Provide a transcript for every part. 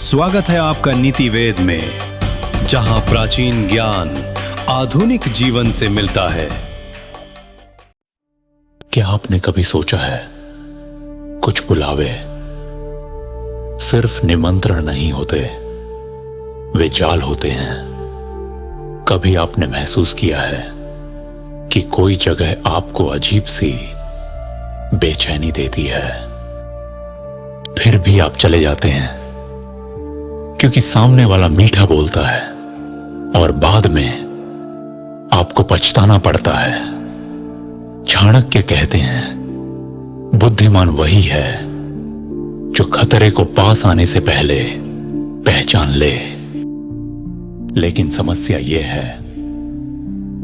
स्वागत है आपका नीति वेद में, जहां प्राचीन ज्ञान आधुनिक जीवन से मिलता है। क्या आपने कभी सोचा है, कुछ बुलावे सिर्फ निमंत्रण नहीं होते, वे जाल होते हैं। कभी आपने महसूस किया है कि कोई जगह आपको अजीब सी बेचैनी देती है, फिर भी आप चले जाते हैं क्योंकि सामने वाला मीठा बोलता है और बाद में आपको पछताना पड़ता है। चाणक्य कहते हैं, बुद्धिमान वही है जो खतरे को पास आने से पहले पहचान ले। लेकिन समस्या यह है,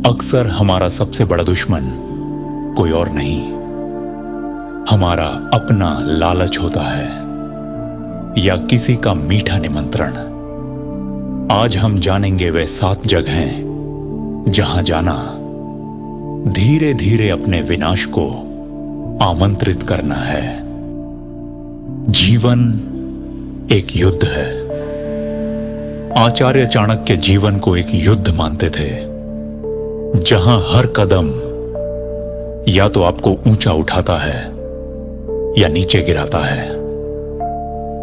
अक्सर हमारा सबसे बड़ा दुश्मन कोई और नहीं, हमारा अपना लालच होता है या किसी का मीठा निमंत्रण। आज हम जानेंगे वे 7 जगहें जहां जाना धीरे धीरे अपने विनाश को आमंत्रित करना है। जीवन एक युद्ध है। आचार्य चाणक्य जीवन को एक युद्ध मानते थे, जहां हर कदम या तो आपको ऊंचा उठाता है या नीचे गिराता है।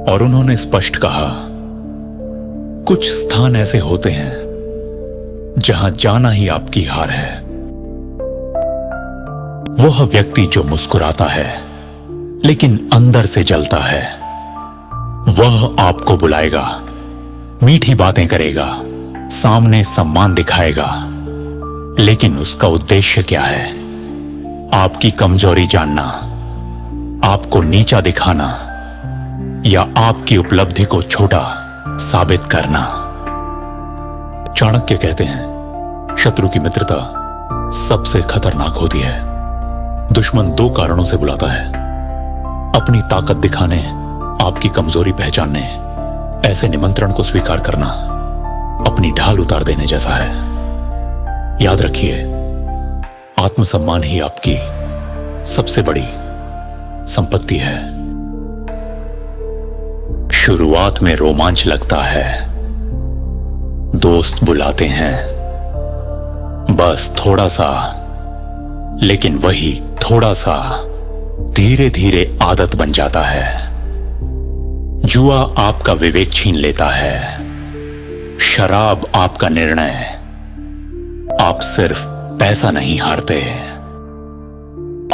और उन्होंने स्पष्ट कहा, कुछ स्थान ऐसे होते हैं जहां जाना ही आपकी हार है। वह व्यक्ति जो मुस्कुराता है लेकिन अंदर से जलता है, वह आपको बुलाएगा, मीठी बातें करेगा, सामने सम्मान दिखाएगा, लेकिन उसका उद्देश्य क्या है? आपकी कमजोरी जानना, आपको नीचा दिखाना या आपकी उपलब्धि को छोटा साबित करना। चाणक्य कहते हैं, शत्रु की मित्रता सबसे खतरनाक होती है। दुश्मन 2 कारणों से बुलाता है, अपनी ताकत दिखाने, आपकी कमजोरी पहचानने। ऐसे निमंत्रण को स्वीकार करना अपनी ढाल उतार देने जैसा है। याद रखिए, आत्मसम्मान ही आपकी सबसे बड़ी संपत्ति है। शुरुआत में रोमांच लगता है, दोस्त बुलाते हैं, बस थोड़ा सा, लेकिन वही थोड़ा सा धीरे धीरे आदत बन जाता है। जुआ आपका विवेक छीन लेता है, शराब आपका निर्णय। आप सिर्फ पैसा नहीं हारते,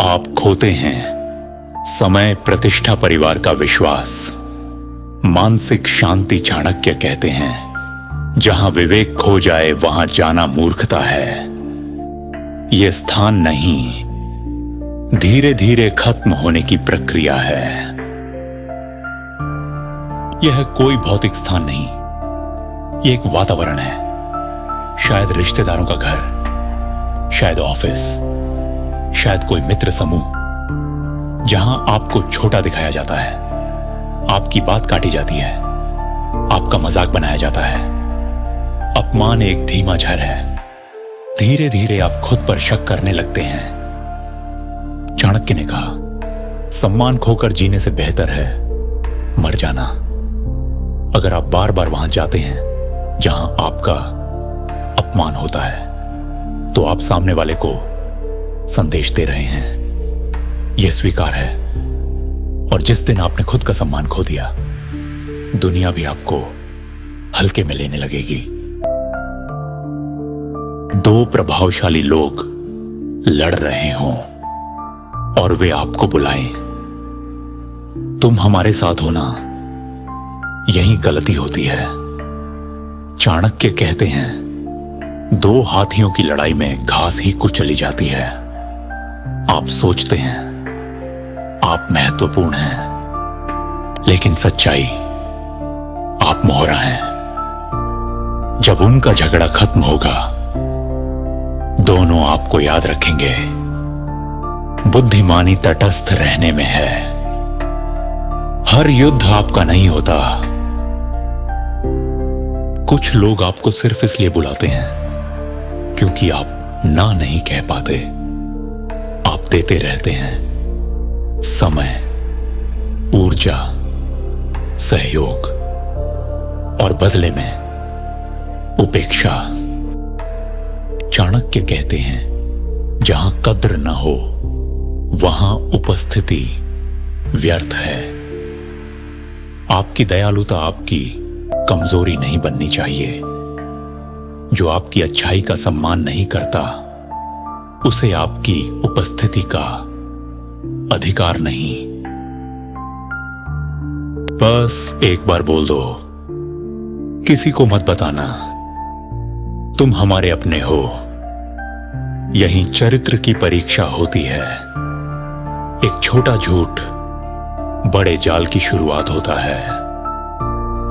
आप खोते हैं समय, प्रतिष्ठा, परिवार का विश्वास। मानसिक शांति चाणक्य कहते हैं, जहां विवेक खो जाए वहां जाना मूर्खता है। यह स्थान नहीं, धीरे धीरे खत्म होने की प्रक्रिया है। यह कोई भौतिक स्थान नहीं, यह एक वातावरण है। शायद रिश्तेदारों का घर, शायद ऑफिस, शायद कोई मित्र समूह, जहां आपको छोटा दिखाया जाता है, आपकी बात काटी जाती है, आपका मजाक बनाया जाता है। अपमान एक धीमा झर है, धीरे धीरे आप खुद पर शक करने लगते हैं। चाणक्य ने कहा, सम्मान खोकर जीने से बेहतर है मर जाना। अगर आप बार बार वहां जाते हैं जहां आपका अपमान होता है, तो आप सामने वाले को संदेश दे रहे हैं, यह स्वीकार है। और जिस दिन आपने खुद का सम्मान खो दिया, दुनिया भी आपको हल्के में लेने लगेगी। 2 प्रभावशाली लोग लड़ रहे हों और वे आपको बुलाएं, तुम हमारे साथ होना, यही गलती होती है। चाणक्य कहते हैं, 2 हाथियों की लड़ाई में घास ही कुचली जाती है। आप सोचते हैं आप महत्वपूर्ण हैं, लेकिन सच्चाई आप मोहरा हैं। जब उनका झगड़ा खत्म होगा, दोनों आपको याद रखेंगे। बुद्धिमानी तटस्थ रहने में है। हर युद्ध आपका नहीं होता। कुछ लोग आपको सिर्फ इसलिए बुलाते हैं क्योंकि आप ना नहीं कह पाते। आप देते रहते हैं, समय, ऊर्जा, सहयोग, बदले में उपेक्षा। चाणक्य कहते हैं, जहां कद्र न हो वहां उपस्थिति व्यर्थ है। आपकी दयालुता आपकी कमजोरी नहीं बननी चाहिए। जो आपकी अच्छाई का सम्मान नहीं करता, उसे आपकी उपस्थिति का अधिकार नहीं। बस एक बार बोल दो, किसी को मत बताना तुम हमारे अपने हो। यही चरित्र की परीक्षा होती है। एक छोटा झूठ बड़े जाल की शुरुआत होता है।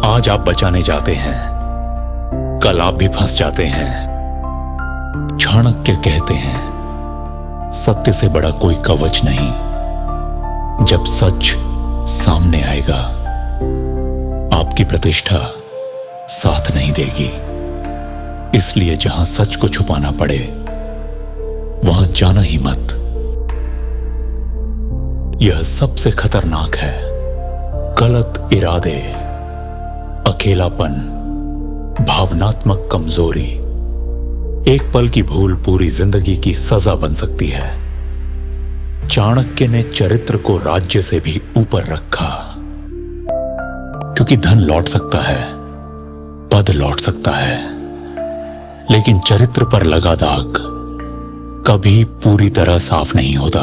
आज आप बचाने जाते हैं, कल आप भी फंस जाते हैं। चाणक्य कहते हैं, सत्य से बड़ा कोई कवच नहीं। जब सच सामने आएगा, आपकी प्रतिष्ठा साथ नहीं देगी। इसलिए जहां सच को छुपाना पड़े, वहां जाना ही मत। यह सबसे खतरनाक है। गलत इरादे, अकेलापन, भावनात्मक कमजोरी, एक पल की भूल पूरी जिंदगी की सजा बन सकती है। चाणक्य ने चरित्र को राज्य से भी ऊपर रखा, क्योंकि धन लौट सकता है, पद लौट सकता है, लेकिन चरित्र पर लगा दाग कभी पूरी तरह साफ नहीं होता।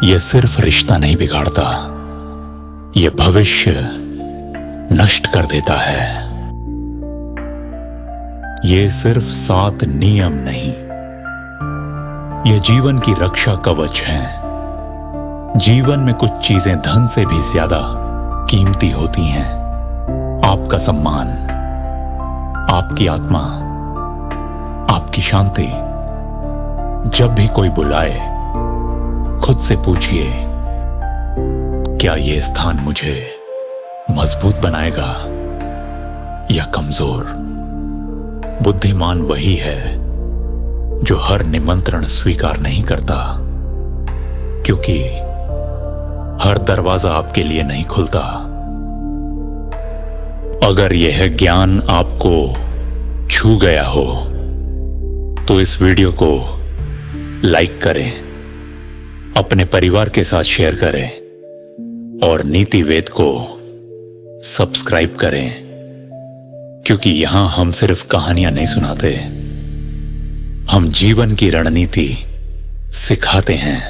यह सिर्फ रिश्ता नहीं बिगाड़ता, यह भविष्य नष्ट कर देता है। यह सिर्फ 7 नियम नहीं, यह जीवन की रक्षा कवच है। जीवन में कुछ चीजें धन से भी ज्यादा कीमती होती हैं। आपका सम्मान, आपकी आत्मा, आपकी शांति। जब भी कोई बुलाए, खुद से पूछिए, क्या यह स्थान मुझे मजबूत बनाएगा या कमजोर? बुद्धिमान वही है जो हर निमंत्रण स्वीकार नहीं करता, क्योंकि हर दरवाजा आपके लिए नहीं खुलता। अगर यह ज्ञान आपको छू गया हो तो इस वीडियो को लाइक करें, अपने परिवार के साथ शेयर करें और नीति वेद को सब्सक्राइब करें, क्योंकि यहां हम सिर्फ कहानियां नहीं सुनाते, हम जीवन की रणनीति सिखाते हैं।